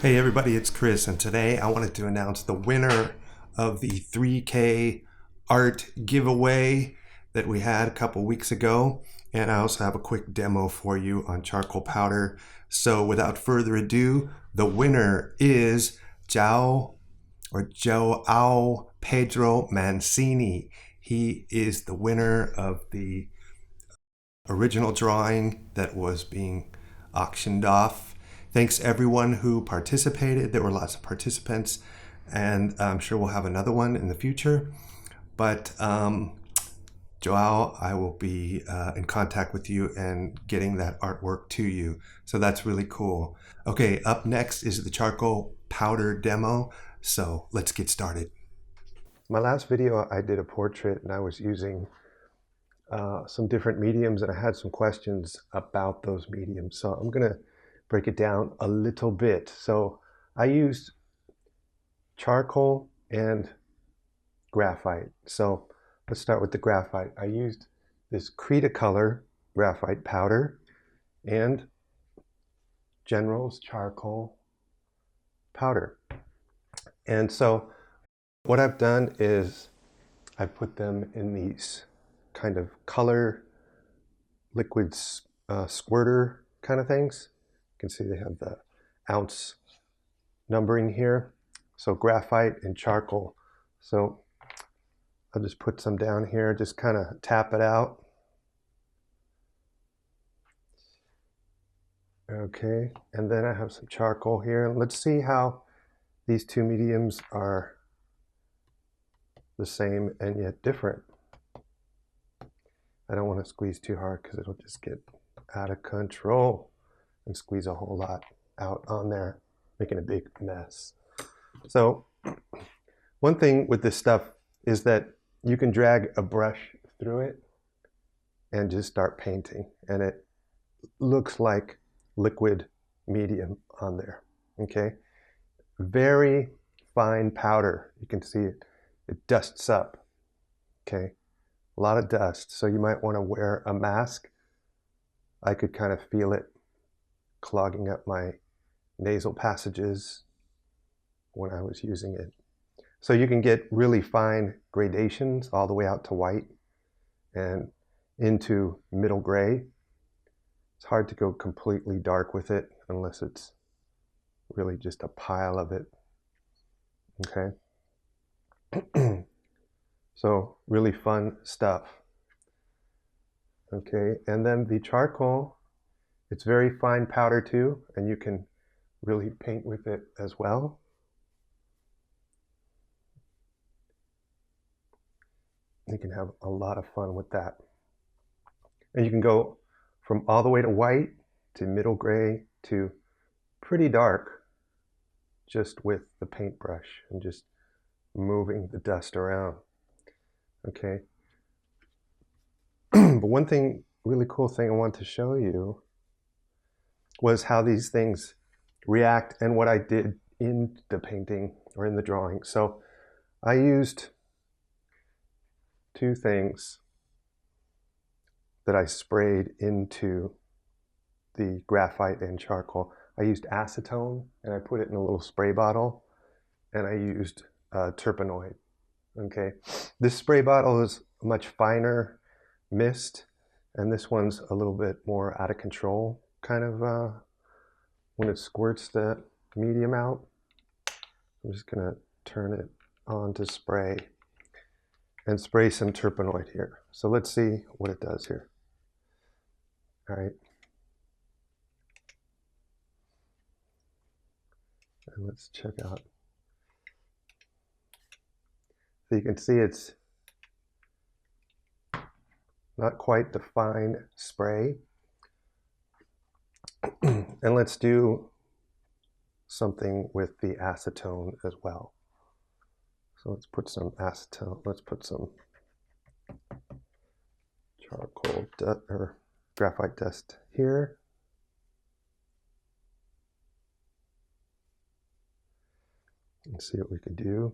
Hey everybody, it's Chris, and today I wanted to announce the winner of the 3K art giveaway that we had a couple weeks ago. And I also have a quick demo for you on charcoal powder. So without further ado, the winner is Joao Pedro Mancini. He is the winner of the original drawing that was being auctioned off. Thanks everyone who participated. There were lots of participants, and I'm sure we'll have another one in the future. But Joao, I will be in contact with you and getting that artwork to you. So that's really cool. Okay, up next is the charcoal powder demo. So let's get started. My last video, I did a portrait and I was using some different mediums, and I had some questions about those mediums. So I'm going to break it down a little bit. So I used charcoal and graphite. So let's start with the graphite. I used this Cretacolor graphite powder and General's charcoal powder. And so what I've done is I put them in these kind of color liquid squirter kind of things. You can see they have the ounce numbering here. So graphite and charcoal. So I'll just put some down here, just kind of tap it out. Okay, and then I have some charcoal here. And let's see how these two mediums are the same and yet different. I don't want to squeeze too hard because it'll just get out of control and squeeze a whole lot out on there, making a big mess. So one thing with this stuff is that you can drag a brush through it and just start painting, and it looks like liquid medium on there. Okay, very fine powder. You can see it dusts up. Okay, a lot of dust, so you might want to wear a mask. I could kind of feel it clogging up my nasal passages when I was using it. So you can get really fine gradations all the way out to white and into middle gray. It's hard to go completely dark with it unless it's really just a pile of it. Okay. So really fun stuff. Okay, and then the charcoal, it's very fine powder too, and you can really paint with it as well. You can have a lot of fun with that. And you can go from all the way to white to middle gray to pretty dark just with the paintbrush and just moving the dust around. Okay. But one thing, really cool thing I want to show you was how these things react and what I did in the painting or in the drawing. So I used two things that I sprayed into the graphite and charcoal. I used acetone and I put it in a little spray bottle, and I used terpenoid. Okay, this spray bottle is a much finer mist, and this one's a little bit more out of control, kind of when it squirts the medium out. I'm just gonna turn it on to spray and spray some terpenoid here. So let's see what it does here. All right. And let's check out. So you can see it's not quite the fine spray. And let's do something with the acetone as well. So let's put some acetone, let's put some charcoal or graphite dust here. And see what we could do.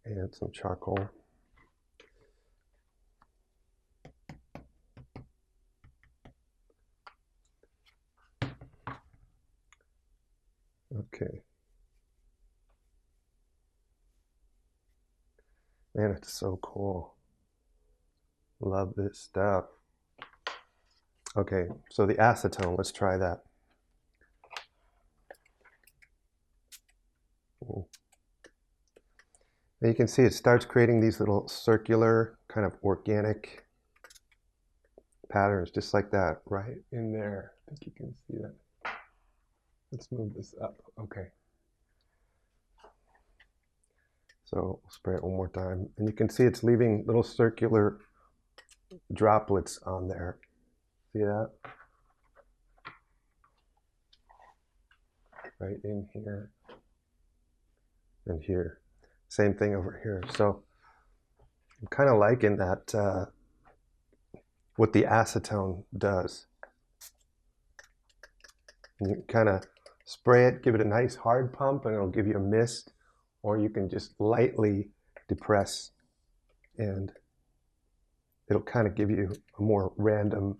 And some charcoal. Okay. Man, it's so cool. Love this stuff. Okay, so the acetone, let's try that. And you can see it starts creating these little circular kind of organic patterns just like that right in there. I think you can see that. Let's move this up. Okay. So we'll spray it one more time. And you can see it's leaving little circular droplets on there. See that? Right in here and here. Same thing over here. So I'm kind of liking that, what the acetone does. And you kind of spray it, give it a nice hard pump, and it'll give you a mist, or you can just lightly depress and it'll kind of give you a more random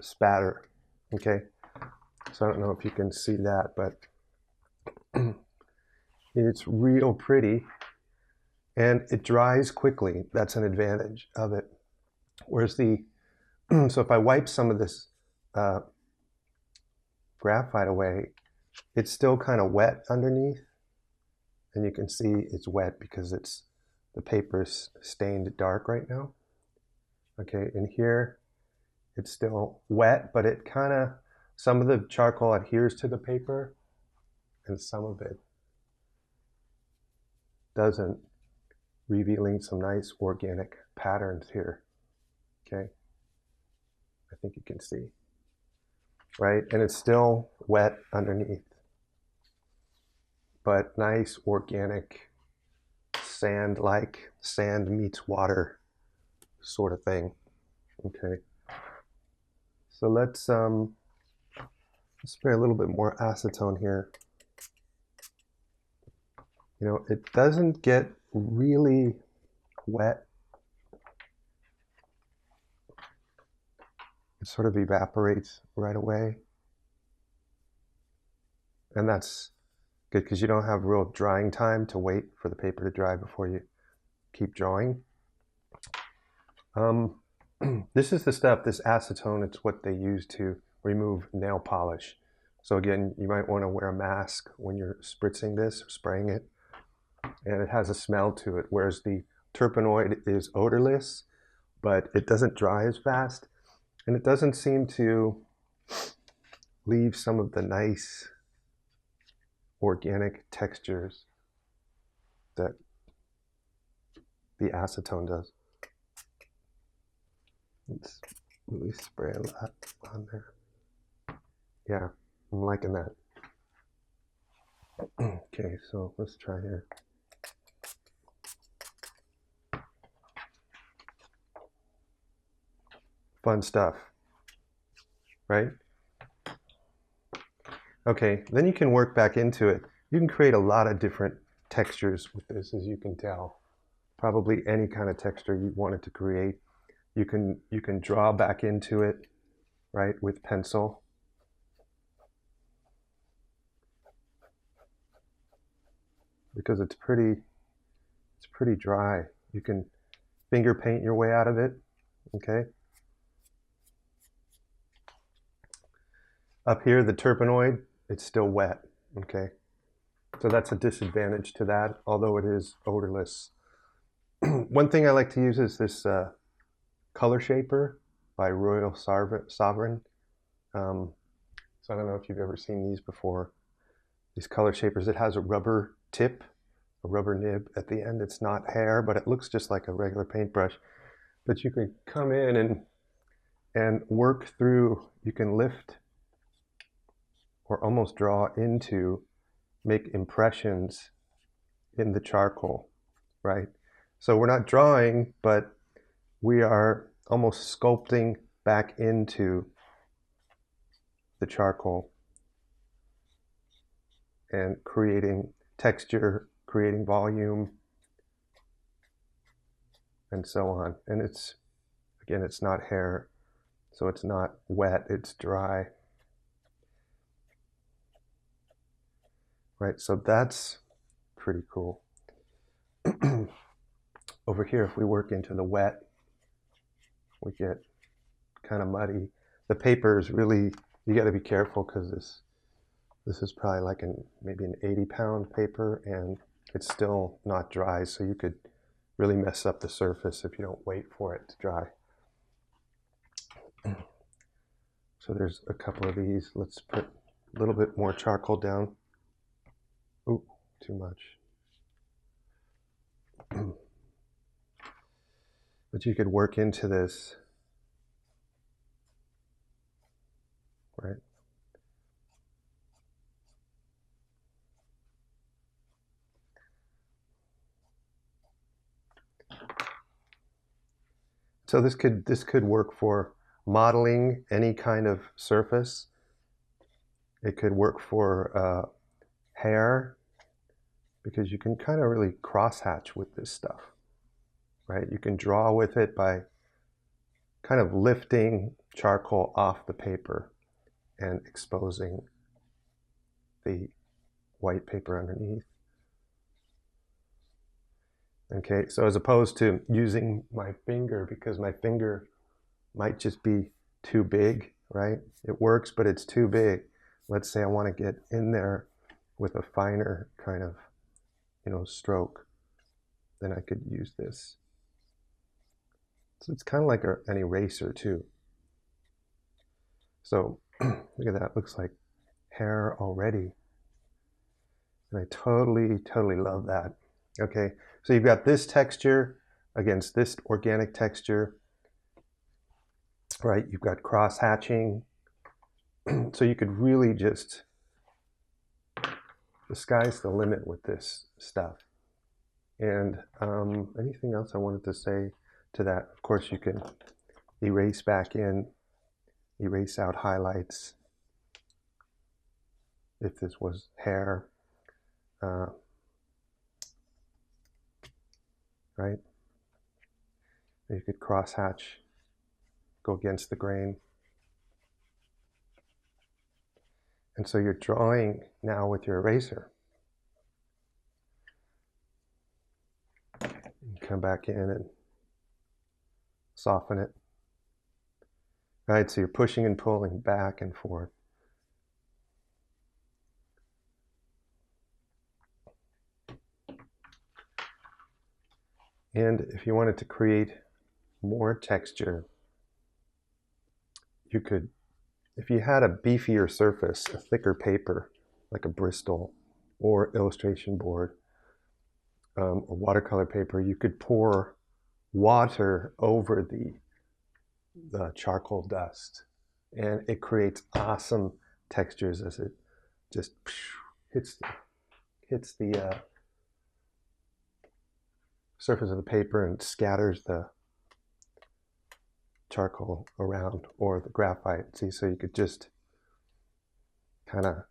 spatter. Okay, so I don't know if you can see that, but it's real pretty and it dries quickly. That's an advantage of it. Whereas so if I wipe some of this graphite away, it's still kind of wet underneath, and you can see it's wet because the paper's stained dark right now. Okay, in here it's still wet, but it kind of, some of the charcoal adheres to the paper and some of it doesn't, revealing some nice organic patterns here. Okay, I think you can see, right? And it's still wet underneath, but nice organic sand-like, sand meets water sort of thing. Okay, so let's spray a little bit more acetone here. You know, it doesn't get really wet. It sort of evaporates right away. And that's good because you don't have real drying time to wait for the paper to dry before you keep drawing. This is the stuff, this acetone, it's what they use to remove nail polish. So again, you might want to wear a mask when you're spritzing this or spraying it. And it has a smell to it, whereas the terpenoid is odorless, but it doesn't dry as fast. And it doesn't seem to leave some of the nice organic textures that the acetone does. Let's really spray a lot on there. Yeah, I'm liking that. Okay, so let's try here. Fun stuff, right? Okay, then you can work back into it. You can create a lot of different textures with this, as you can tell. Probably any kind of texture you wanted to create. You can draw back into it, right, with pencil. Because it's pretty dry. You can finger paint your way out of it, okay? Up here, the terpenoid, it's still wet, okay? So that's a disadvantage to that, although it is odorless. One thing I like to use is this color shaper by Royal Sovereign. So I don't know if you've ever seen these before. These color shapers, it has a rubber tip, a rubber nib at the end. It's not hair, but it looks just like a regular paintbrush. But you can come in and work through, you can lift or almost draw into, make impressions in the charcoal, right? So we're not drawing, but we are almost sculpting back into the charcoal and creating texture, creating volume, and so on. And it's, again, it's not hair, so it's not wet, it's dry. right? So that's pretty cool. Over here, if we work into the wet, we get kind of muddy. The paper is really, you got to be careful because this is probably like maybe an 80-pound paper, and it's still not dry, so you could really mess up the surface if you don't wait for it to dry. So there's a couple of these. Let's put a little bit more charcoal down. Ooh, too much. But you could work into this, right? So this could work for modeling any kind of surface. It could work for hair, because you can kind of really crosshatch with this stuff, right? You can draw with it by kind of lifting charcoal off the paper and exposing the white paper underneath. Okay, so as opposed to using my finger, because my finger might just be too big, right? It works, but it's too big. Let's say I want to get in there with a finer kind of, stroke, then I could use this. So it's kind of like an eraser too. So look at that, looks like hair already. And I totally love that. Okay, so you've got this texture against this organic texture, right? You've got cross hatching. So you could really just, the sky's the limit with this stuff. And anything else I wanted to say to that? Of course, you can erase back in, erase out highlights if this was hair, right? You could cross hatch, go against the grain. And so you're drawing now with your eraser. You come back in and soften it. Right, so you're pushing and pulling back and forth. And if you wanted to create more texture, you could, if you had a beefier surface, a thicker paper, like a Bristol or illustration board, or watercolor paper, you could pour water over the charcoal dust, and it creates awesome textures as it just hits the surface of the paper and scatters the charcoal around, or the graphite. See, so you could just kind of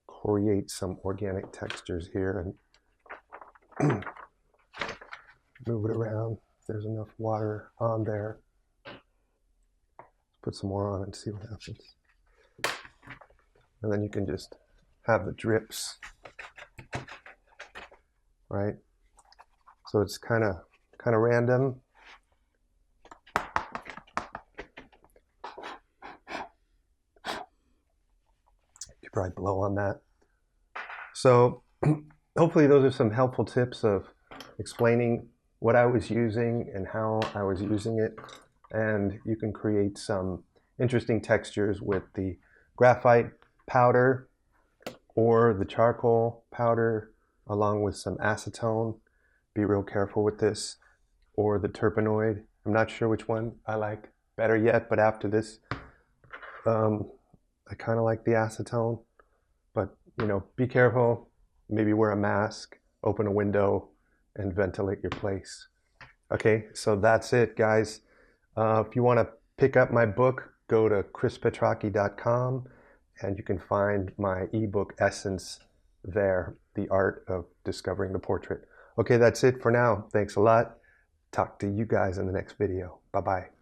create some organic textures here and move it around. If there's enough water on there, put some more on and see what happens. And then you can just have the drips, right? So it's kind of random. You probably blow on that. So hopefully those are some helpful tips of explaining what I was using and how I was using it. And you can create some interesting textures with the graphite powder or the charcoal powder, along with some acetone. Be real careful with this, or the terpenoid. I'm not sure which one I like better yet, but after this, I kind of like the acetone. But be careful. Maybe wear a mask, open a window, and ventilate your place. Okay, so that's it, guys. If you want to pick up my book, go to chrispetraki.com, and you can find my ebook Essence there, The Art of Discovering the Portrait. Okay, that's it for now. Thanks a lot. Talk to you guys in the next video. Bye-bye.